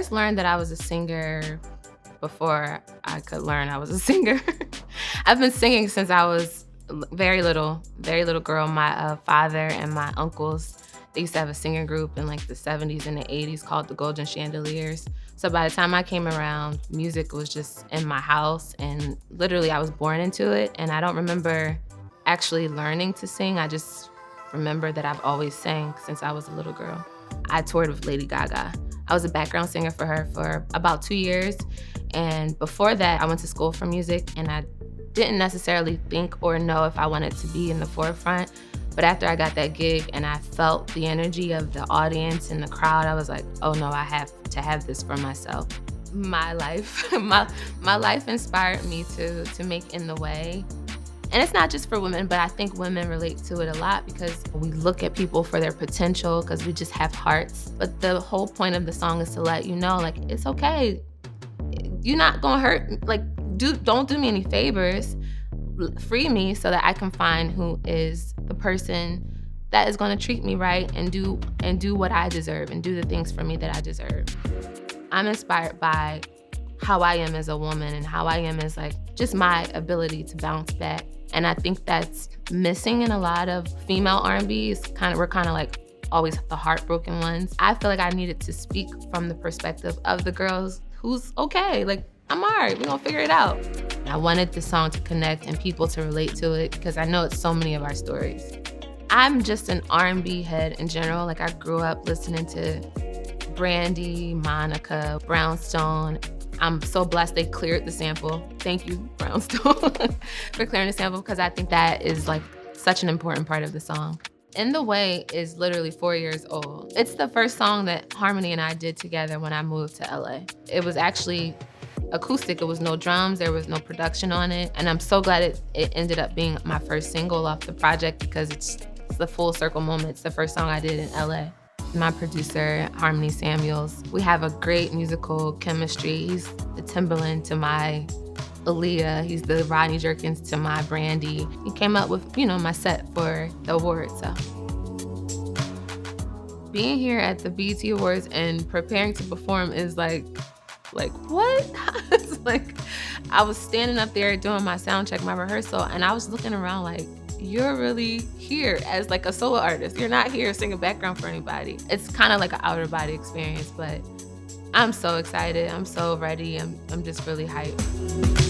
first learned that I was a singer before I could learn I was a singer. I've been singing since I was very little girl. My father and my uncles, they used to have a singing group in like the 70s and the 80s called the Golden Chandeliers. So by the time I came around, music was just in my house, and literally I was born into it. And I don't remember actually learning to sing. I just remember that I've always sang since I was a little girl. I toured with Lady Gaga. I was a background singer for her for about 2 years. And before that, I went to school for music, and I didn't necessarily think or know if I wanted to be in the forefront. But after I got that gig and I felt the energy of the audience and the crowd, I was like, oh no, I have to have this for myself. My life, my life inspired me to make In the Way. And it's not just for women, but I think women relate to it a lot because we look at people for their potential because we just have hearts. But the whole point of the song is to let you know, like, it's okay. You're not gonna hurt, like, don't do me any favors. Free me so that I can find who is the person that is gonna treat me right and do what I deserve and do the things for me that I deserve. I'm inspired by how I am as a woman and how I am as like just my ability to bounce back. And I think that's missing in a lot of female R&Bs. We're kind of like always the heartbroken ones. I feel like I needed to speak from the perspective of the girls who's okay. Like, I'm all right, we're gonna figure it out. I wanted the song to connect and people to relate to it because I know it's so many of our stories. I'm just an R&B head in general. Like, I grew up listening to Brandy, Monica, Brownstone. I'm so blessed they cleared the sample. Thank you, Brownstone, for clearing the sample because I think that is like such an important part of the song. In the Way is literally 4 years old. It's the first song that Harmony and I did together when I moved to LA. It was actually acoustic. It was no drums, there was no production on it. And I'm so glad it ended up being my first single off the project because it's the full circle moment. It's the first song I did in LA. My producer, Harmony Samuels, we have a great musical chemistry. He's the Timbaland to my Aaliyah. He's the Rodney Jerkins to my Brandy. He came up with, my set for the awards. So being here at the BET Awards and preparing to perform is like what? It's like I was standing up there doing my sound check, my rehearsal, and I was looking around like, you're really here as like a solo artist. You're not here singing background for anybody. It's kind of like an outer body experience, but I'm so excited. I'm so ready. I'm just really hyped.